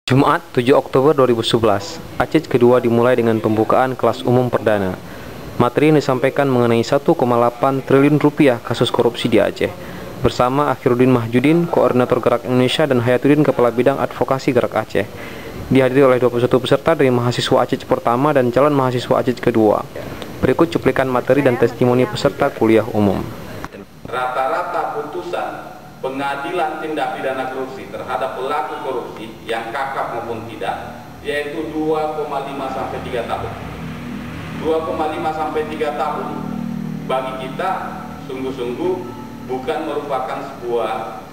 Jumat 7 Oktober 2011, ACEH kedua dimulai dengan pembukaan kelas umum perdana. Materi yang disampaikan mengenai 1,8 triliun rupiah kasus korupsi di Aceh. Bersama Akhiruddin Mahjudin, Koordinator Gerak Indonesia, dan Hayatuddin, Kepala Bidang Advokasi Gerak Aceh. Dihadiri oleh 21 peserta dari mahasiswa ACEH pertama dan calon mahasiswa ACEH kedua. Berikut cuplikan materi dan testimoni peserta kuliah umum. Rata-rata putusan pengadilan tindak pidana korupsi terhadap pelaku korupsi yang kakap maupun tidak yaitu 2,5 sampai 3 tahun. 2,5 sampai 3 tahun bagi kita sungguh-sungguh bukan merupakan sebuah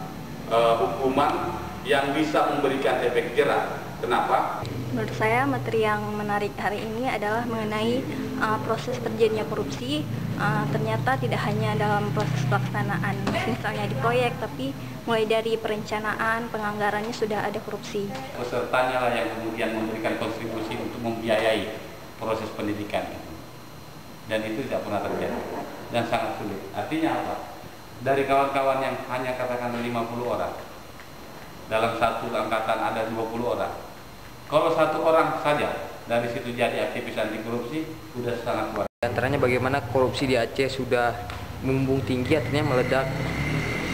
hukuman yang bisa memberikan efek jerak. Kenapa? Menurut saya materi yang menarik hari ini adalah mengenai proses terjadinya korupsi. Ternyata tidak hanya dalam proses pelaksanaan misalnya di proyek, tapi mulai dari perencanaan, penganggarannya sudah ada korupsi. Pesertanya lah yang kemudian memberikan kontribusi untuk membiayai proses pendidikan itu. Dan itu tidak pernah terjadi dan sangat sulit. Artinya apa? Dari kawan-kawan yang hanya katakan 50 orang, dalam satu angkatan ada 20 orang. Kalau satu orang saja dari situ jadi aktivis anti korupsi, sudah sangat luar. Antaranya bagaimana korupsi di Aceh sudah membumbung tinggi, artinya meledak.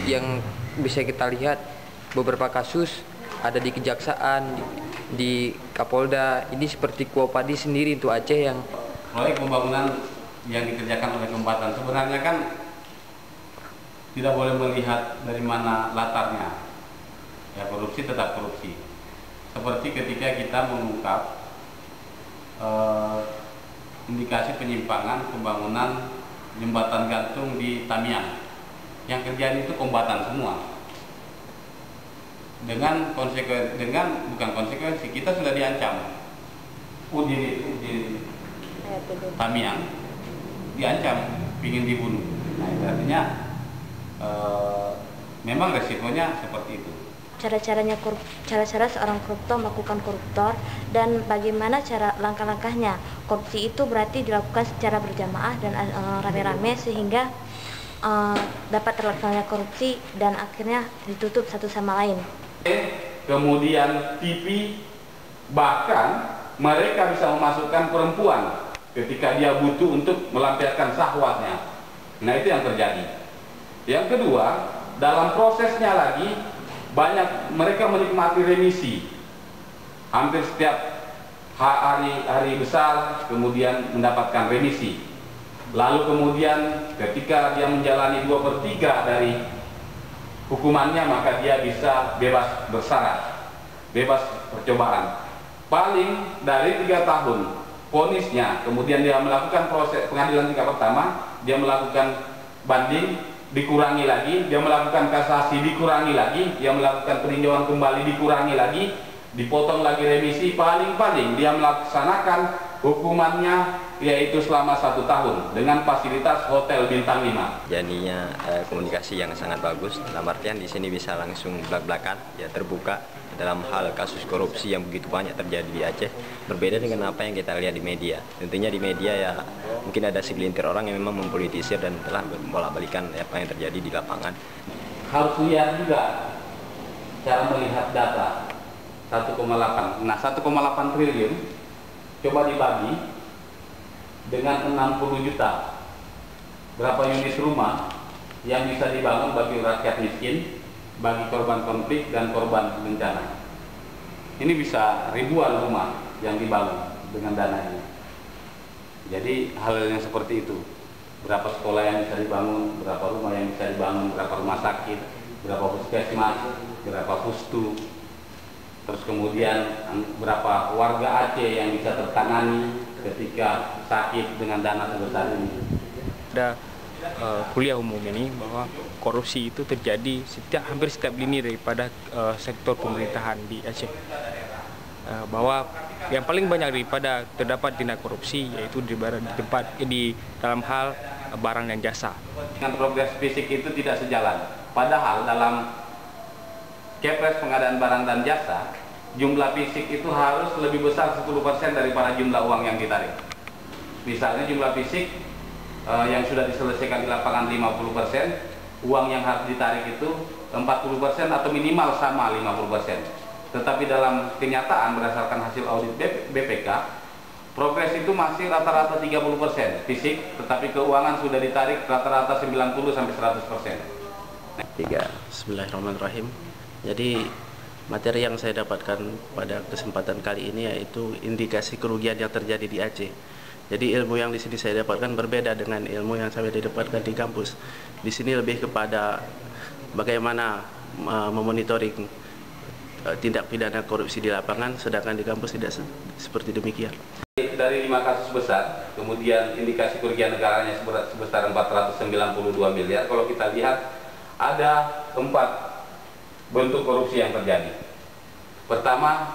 Yang bisa kita lihat beberapa kasus ada di Kejaksaan, di Kapolda. Ini seperti Kuopadi sendiri untuk Aceh yang proyek pembangunan yang dikerjakan oleh Kombatan sebenarnya kan tidak boleh melihat dari mana latarnya. Ya, korupsi tetap korupsi. Seperti ketika kita mengungkap indikasi penyimpangan pembangunan jembatan gantung di Tamiang, yang kerjaan itu Kombatan semua. Dengan bukan konsekuensi, kita sudah diancam. Udin Tamiang diancam, ingin dibunuh. Nah, itu artinya memang resikonya seperti itu. Cara-cara seorang koruptor melakukan koruptor, dan bagaimana cara langkah-langkahnya. Korupsi itu berarti dilakukan secara berjamaah dan rame-rame sehingga dapat terlaksananya korupsi dan akhirnya ditutup satu sama lain. Kemudian TV, bahkan mereka bisa memasukkan perempuan ketika dia butuh untuk melampiaskan syahwatnya. Nah, itu yang terjadi. Yang kedua, dalam prosesnya lagi banyak mereka menikmati remisi. Hampir setiap hari besar kemudian mendapatkan remisi. Lalu kemudian ketika dia menjalani 2/3 dari hukumannya, maka dia bisa bebas bersyarat, bebas percobaan. Paling dari 3 tahun vonisnya, kemudian dia melakukan proses pengadilan tingkat pertama, dia melakukan banding, dikurangi lagi, dia melakukan kasasi, dikurangi lagi, dia melakukan peninjauan kembali, dikurangi lagi, dipotong lagi remisi, paling-paling dia melaksanakan hukumannya yaitu selama 1 tahun dengan fasilitas hotel bintang 5. Jadinya komunikasi yang sangat bagus, dalam artian di sini bisa langsung belak-belakan, ya terbuka dalam hal kasus korupsi yang begitu banyak terjadi di Aceh, berbeda dengan apa yang kita lihat di media. Tentunya di media ya mungkin ada segelintir orang yang memang mempolitisir dan telah membolak-balikan apa yang terjadi di lapangan. Harus lihat juga cara melihat data 1,8. Nah, 1,8 triliun coba dibagi dengan 60 juta. Berapa unit rumah yang bisa dibangun bagi rakyat miskin, bagi korban konflik dan korban bencana. Ini bisa ribuan rumah yang dibangun dengan dana ini. Jadi hal yang seperti itu. Berapa sekolah yang bisa dibangun, berapa rumah yang bisa dibangun, berapa rumah sakit, berapa puskesmas, berapa pustu. Terus kemudian berapa warga Aceh yang bisa tertangani ketika sakit dengan dana sebesar ini. Ada kuliah umum ini bahwa korupsi itu terjadi hampir setiap lini daripada sektor pemerintahan di Aceh. Bahwa yang paling banyak daripada terdapat tindak korupsi yaitu di dalam hal barang dan jasa. Dengan progres fisik itu tidak sejalan. Padahal dalam Kepres pengadaan barang dan jasa, jumlah fisik itu harus lebih besar 10% daripada jumlah uang yang ditarik. Misalnya jumlah fisik yang sudah diselesaikan di lapangan 50%, uang yang harus ditarik itu 40% atau minimal sama 50%. Tetapi dalam kenyataan berdasarkan hasil audit BPK, progres itu masih rata-rata 30% fisik, tetapi keuangan sudah ditarik rata-rata 90-100%. Bismillahirrahmanirrahim. Jadi materi yang saya dapatkan pada kesempatan kali ini yaitu indikasi kerugian yang terjadi di Aceh. Jadi ilmu yang di sini saya dapatkan berbeda dengan ilmu yang saya dapatkan di kampus. Di sini lebih kepada bagaimana memonitoring tindak pidana korupsi di lapangan, sedangkan di kampus tidak seperti demikian. Dari 5 kasus besar, kemudian indikasi kerugian negaranya sebesar 492 miliar. Kalau kita lihat, ada 4 bentuk korupsi yang terjadi. Pertama,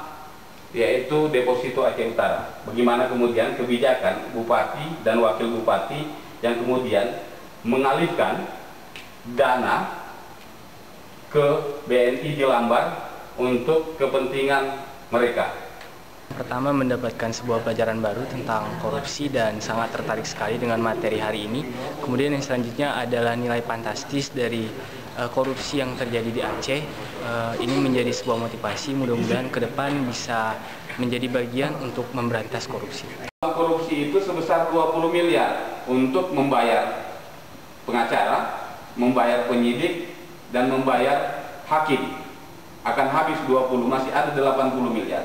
yaitu deposito Aceh Utara. Bagaimana kemudian kebijakan bupati dan wakil bupati yang kemudian mengalihkan dana ke BNI di Lambar untuk kepentingan mereka. Pertama, mendapatkan sebuah pelajaran baru tentang korupsi dan sangat tertarik sekali dengan materi hari ini. Kemudian yang selanjutnya adalah nilai fantastis dari korupsi yang terjadi di Aceh. Ini menjadi sebuah motivasi, mudah-mudahan ke depan bisa menjadi bagian untuk memberantas korupsi. Korupsi itu sebesar 20 miliar untuk membayar pengacara, membayar penyidik, dan membayar hakim. Akan habis 20, masih ada 80 miliar.